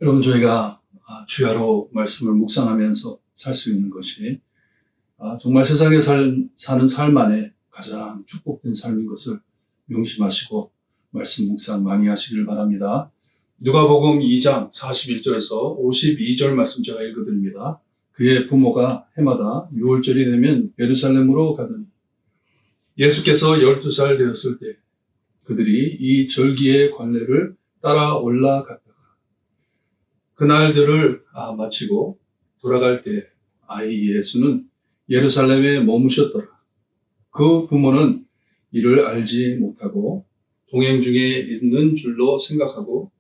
여러분, 저희가 주야로 말씀을 묵상하면서 살 수 있는 것이 정말 세상에 사는 삶 안에 가장 축복된 삶인 것을 명심하시고 말씀 묵상 많이 하시길 바랍니다. 누가복음 2장 41절에서 52절 말씀 제가 읽어드립니다. 그의 부모가 해마다 6월절이 되면 예루살렘으로 가더니 예수께서 12살 되었을 때 그들이 이 절기의 관례를 따라 올라갔다가 그날들을 마치고 돌아갈 때 아이 예수는 예루살렘에 머무셨더라. 그 부모는 이를 알지 못하고 동행 중에 있는 줄로 생각하고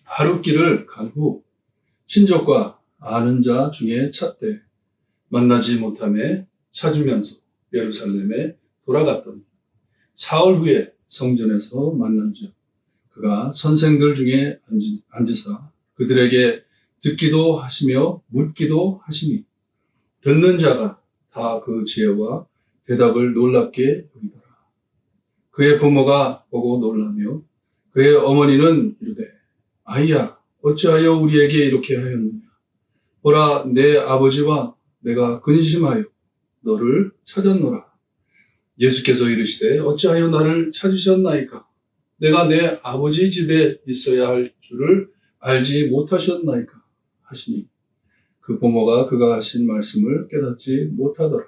하루 길을 간 후 친족과 아는 자 중에 찾되 만나지 못함에 찾으면서 예루살렘에 돌아갔더니 사흘 후에 성전에서 만난 즉 그가 선생들 중에 앉으사 그들에게 듣기도 하시며 묻기도 하시니 듣는 자가 다 그 지혜와 대답을 놀랍게 여기더라. 그의 부모가 보고 놀라며 그의 어머니는 이르되 아이야 어찌하여 우리에게 이렇게 하였느냐. 보라 내 아버지와 내가 근심하여 너를 찾았노라. 예수께서 이르시되 어찌하여 나를 찾으셨나이까. 내가 내 아버지 집에 있어야 할 줄을 알지 못하셨나이까 하시니 그 부모가 그가 하신 말씀을 깨닫지 못하더라.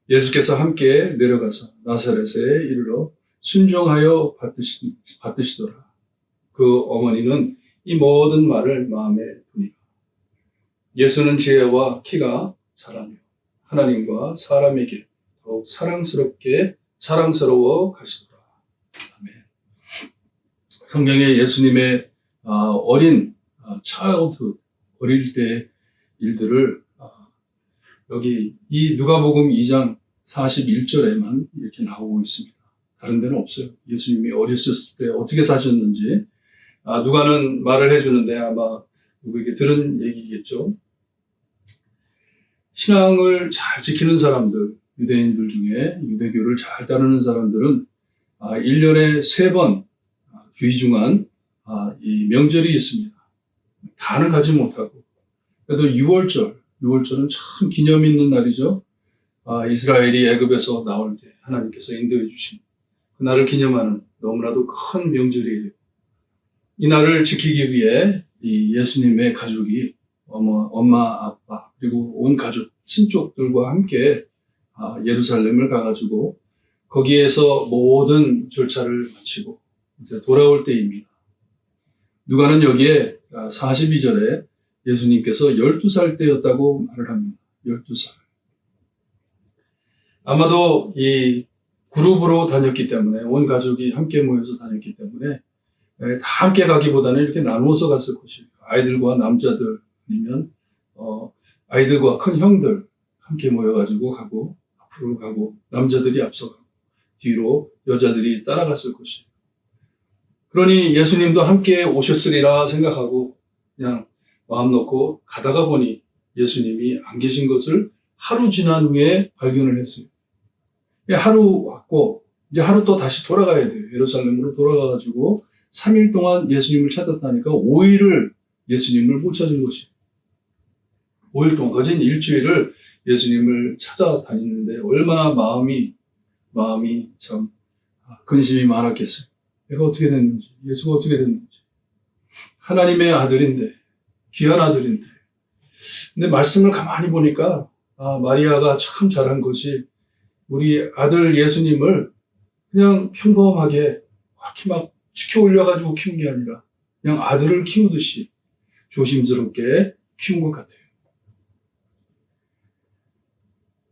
예수께서 함께 내려가서 나사렛에 이르러 순종하여 받드시더라. 그 어머니는 이 모든 말을 마음에 두니라. 예수는 지혜와 키가 자라며 하나님과 사람에게 더욱 사랑스러워 가시더라. 아멘. 성경에 예수님의 어린 어릴 때 일들을 여기 이 누가복음 2장 41절에만 이렇게 나오고 있습니다. 다른 데는 없어요. 예수님이 어렸을 때 어떻게 사셨는지 누가는 말을 해주는데 아마 누구에게 들은 얘기겠죠. 신앙을 잘 지키는 사람들, 유대인들 중에 유대교를 잘 따르는 사람들은 1년에 3번 귀중한 이 명절이 있습니다. 다는 가지 못하고 그래도 6월절은 참 기념 있는 날이죠. 이스라엘이 애굽에서 나올 때 하나님께서 인도해 주신 그날을 기념하는 너무나도 큰 명절이에요. 이 날을 지키기 위해 이 예수님의 가족이 엄마, 아빠 그리고 온 가족, 친족들과 함께 예루살렘을 가가지고 거기에서 모든 절차를 마치고 이제 돌아올 때입니다. 누가는 여기에 42절에 예수님께서 12살 때였다고 말을 합니다. 12살. 아마도 이 그룹으로 다녔기 때문에 온 가족이 함께 모여서 다녔기 때문에 다 함께 가기보다는 이렇게 나누어서 갔을 것이에요. 아이들과 남자들 아니면 아이들과 큰 형들 함께 모여가지고 가고 앞으로 가고 남자들이 앞서가고 뒤로 여자들이 따라갔을 것이에요. 그러니 예수님도 함께 오셨으리라 생각하고 그냥 마음 놓고 가다가 보니 예수님이 안 계신 것을 하루 지난 후에 발견을 했어요. 하루 왔고 이제 하루 또 다시 돌아가야 돼요. 예루살렘으로 돌아가가지고 3일 동안 예수님을 찾았다니까 5일을 예수님을 못 찾은 것이에요. 5일 동안 거진 일주일을 예수님을 찾아다니는데 얼마나 마음이 참 근심이 많았겠어요. 내가 어떻게 됐는지, 예수가 어떻게 됐는지. 하나님의 아들인데, 귀한 아들인데. 근데 말씀을 가만히 보니까 마리아가 참 잘한 것이 우리 아들 예수님을 그냥 평범하게 이렇게 막 시켜 올려가지고 키운 게 아니라 그냥 아들을 키우듯이 조심스럽게 키운 것 같아요.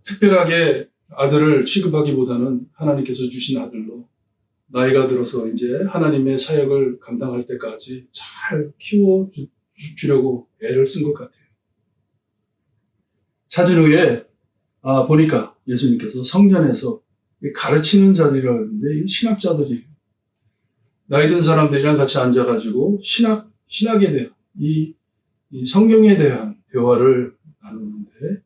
특별하게 아들을 취급하기보다는 하나님께서 주신 아들로 나이가 들어서 이제 하나님의 사역을 감당할 때까지 잘 키워주려고 애를 쓴 것 같아요. 찾은 후에 보니까 예수님께서 성전에서 가르치는 자들이라고 하는데 신학자들이 나이 든 사람들이랑 같이 앉아가지고 신학에 대한 이 성경에 대한 대화를 나누는데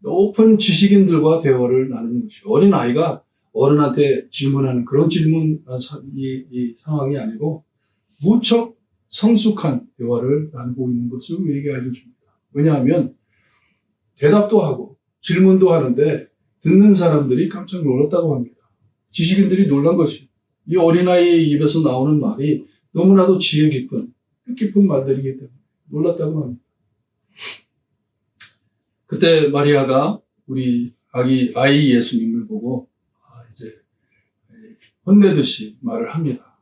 높은 지식인들과 대화를 나누는 것이에요. 어린 아이가 어른한테 질문하는 그런 이 상황이 아니고 무척 성숙한 대화를 나누고 있는 것을 우리에게 알려줍니다. 왜냐하면 대답도 하고 질문도 하는데 듣는 사람들이 깜짝 놀랐다고 합니다. 지식인들이 놀란 것이 이 어린아이의 입에서 나오는 말이 너무나도 지혜 깊은 뜻깊은 말들이기 때문에 놀랐다고 합니다. 그때 마리아가 우리 아이 예수님을 보고 이제 혼내듯이 말을 합니다.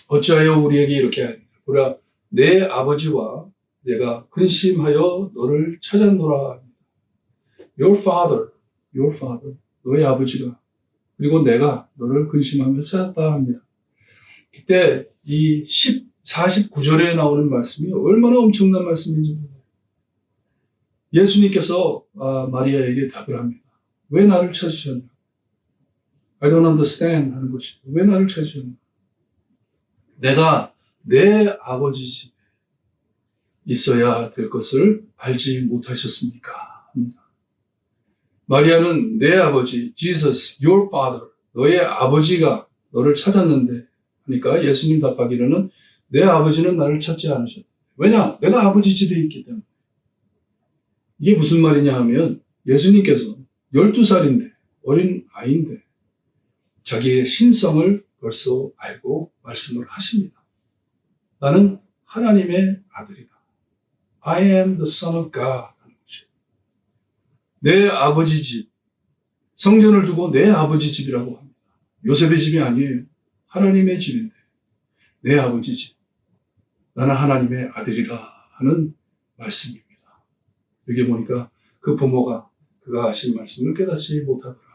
어찌하여 우리에게 이렇게 하느냐. 보라, 내 아버지와 내가 근심하여 너를 찾았노라. Your father, 너의 아버지가 그리고 내가 너를 근심하며 찾았다 합니다. 그때 이 49절에 나오는 말씀이 얼마나 엄청난 말씀인지 몰라요. 예수님께서 마리아에게 답을 합니다. 왜 나를 찾으셨냐? I don't understand 하는 것이 왜 나를 찾으셨냐? 내가 내 아버지 집에 있어야 될 것을 알지 못하셨습니까? 합니다. 마리아는 내 아버지, Jesus, your father, 너의 아버지가 너를 찾았는데 하니까 예수님 답하기로는 내 아버지는 나를 찾지 않으셨다. 왜냐? 내가 아버지 집에 있기 때문에. 이게 무슨 말이냐 하면 예수님께서 12살인데 어린 아이인데 자기의 신성을 벌써 알고 말씀을 하십니다. 나는 하나님의 아들이다. I am the son of God. 내 아버지 집, 성전을 두고 내 아버지 집이라고 합니다. 요셉의 집이 아니에요. 하나님의 집인데 내 아버지 집. 나는 하나님의 아들이라 하는 말씀입니다. 여기 보니까 그 부모가 그가 하신 말씀을 깨닫지 못하더라.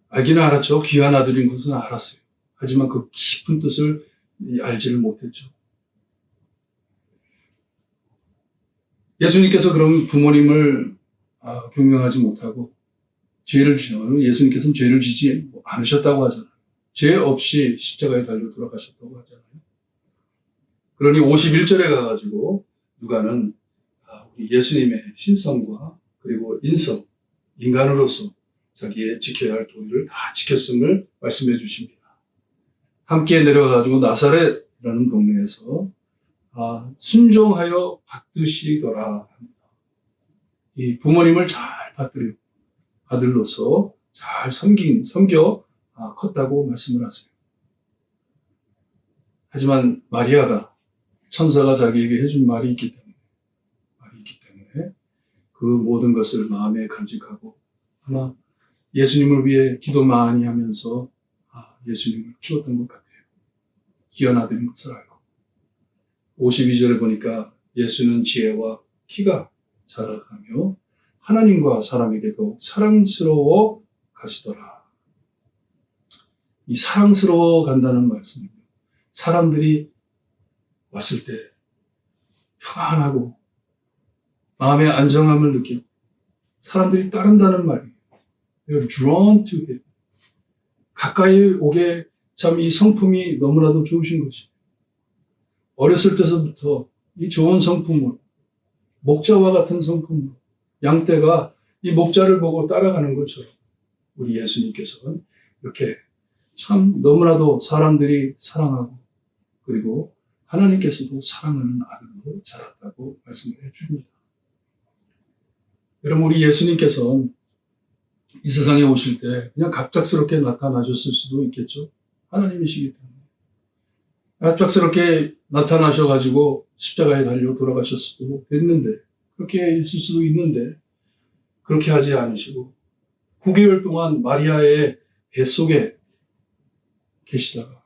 알기는 알았죠. 귀한 아들인 것은 알았어요. 하지만 그 깊은 뜻을 알지를 못했죠. 예수님께서 그럼 부모님을 경영하지 못하고 죄를 지어 예수님께서는 죄를 지지 않으셨다고 하잖아요. 죄 없이 십자가에 달려 돌아가셨다고 하잖아요. 그러니 51절에 가가지고 누가는 우리 예수님의 신성과 그리고 인성, 인간으로서 자기의 지켜야 할 도리를 다 지켰음을 말씀해 주십니다. 함께 내려가가지고 나사렛이라는 동네에서 순종하여 받드시더라 합니다. 이 부모님을 잘 받들여 아들로서 잘 섬겨 컸다고 말씀을 하세요. 하지만 마리아가 천사가 자기에게 해준 말이 있기 때문에 그 모든 것을 마음에 간직하고 아마 예수님을 위해 기도 많이 하면서 예수님을 키웠던 것 같아요. 귀한 아들인 것을 알고 52절에 보니까 예수는 지혜와 키가 자라가며 하나님과 사람에게도 사랑스러워 가시더라. 이 사랑스러워 간다는 말씀은요. 사람들이 왔을 때 평안하고 마음의 안정함을 느끼고 사람들이 따른다는 말이에요. They're drawn to him. 가까이 오게 참 이 성품이 너무나도 좋으신 것이에요. 어렸을 때서부터 이 좋은 성품으로 목자와 같은 성품으로 양떼가 이 목자를 보고 따라가는 것처럼 우리 예수님께서는 이렇게 참 너무나도 사람들이 사랑하고 그리고 하나님께서도 사랑하는 아들로 자랐다고 말씀을 해줍니다. 여러분 우리 예수님께서는 이 세상에 오실 때 그냥 갑작스럽게 나타나셨을 수도 있겠죠. 하나님이시기 때문에. 갑작스럽게 나타나셔가지고 십자가에 달려 돌아가실 수도 됐는데 그렇게 있을 수도 있는데 그렇게 하지 않으시고 9개월 동안 마리아의 뱃속에 계시다가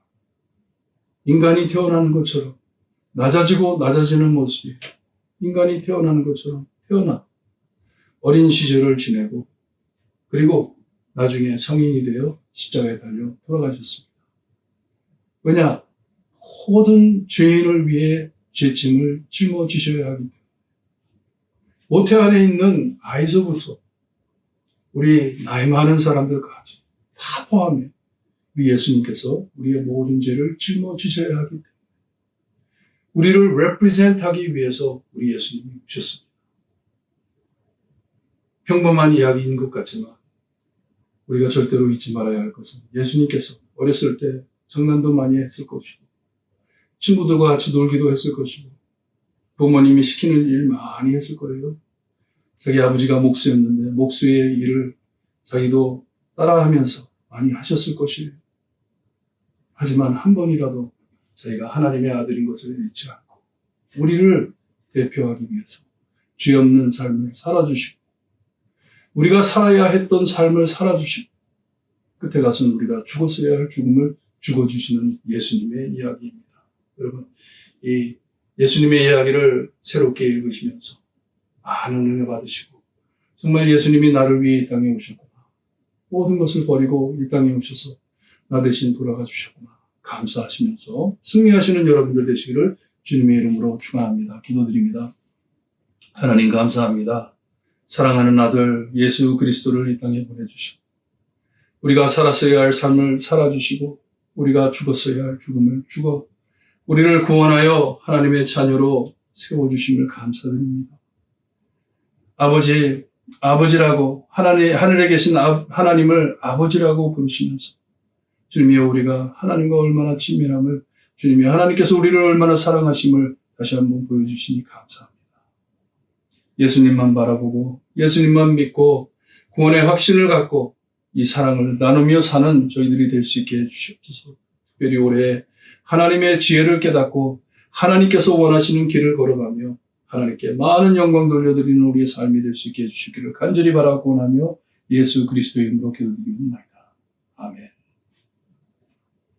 인간이 태어나는 것처럼 낮아지고 낮아지는 모습이 인간이 태어나는 것처럼 태어나 어린 시절을 지내고 그리고 나중에 성인이 되어 십자가에 달려 돌아가셨습니다. 왜냐? 모든 죄인을 위해 죄짐을 짊어지셔야 하기 때문에 모태 안에 있는 아이서부터 우리 나이 많은 사람들까지 다 포함해 우리 예수님께서 우리의 모든 죄를 짊어지셔야 하기 때문에 우리를 represent 하기 위해서 우리 예수님이 오셨습니다. 평범한 이야기인 것 같지만 우리가 절대로 잊지 말아야 할 것은 예수님께서 어렸을 때 장난도 많이 했을 것이고, 친구들과 같이 놀기도 했을 것이고, 부모님이 시키는 일 많이 했을 거예요. 자기 아버지가 목수였는데 목수의 일을 자기도 따라하면서 많이 하셨을 것이에요. 하지만 한 번이라도 자기가 하나님의 아들인 것을 잊지 않고 우리를 대표하기 위해서 죄 없는 삶을 살아주시고 우리가 살아야 했던 삶을 살아주시고 끝에 가서는 우리가 죽었어야 할 죽음을 죽어주시는 예수님의 이야기입니다. 여러분, 이 예수님의 이야기를 새롭게 읽으시면서 많은 은혜 받으시고 정말 예수님이 나를 위해 이 땅에 오셨구나. 모든 것을 버리고 이 땅에 오셔서 나 대신 돌아가 주셨구나. 감사하시면서 승리하시는 여러분들 되시기를 주님의 이름으로 축원합니다. 기도드립니다. 하나님 감사합니다. 사랑하는 아들 예수 그리스도를 이 땅에 보내주시고 우리가 살았어야 할 삶을 살아주시고 우리가 죽었어야 할 죽음을 죽어 우리를 구원하여 하나님의 자녀로 세워주심을 감사드립니다. 아버지라고 하늘에 계신 하나님을 아버지라고 부르시면서 주님이여 우리가 하나님과 얼마나 친밀함을 주님이 하나님께서 우리를 얼마나 사랑하심을 다시 한번 보여주시니 감사합니다. 예수님만 바라보고 예수님만 믿고 구원의 확신을 갖고 이 사랑을 나누며 사는 저희들이 될 수 있게 해주시옵소서. 특별히 올해 하나님의 지혜를 깨닫고 하나님께서 원하시는 길을 걸어가며 하나님께 많은 영광 돌려드리는 우리의 삶이 될 수 있게 해주시기를 간절히 바라고 원하며 예수 그리스도의 이름으로 기도드립니다. 아멘.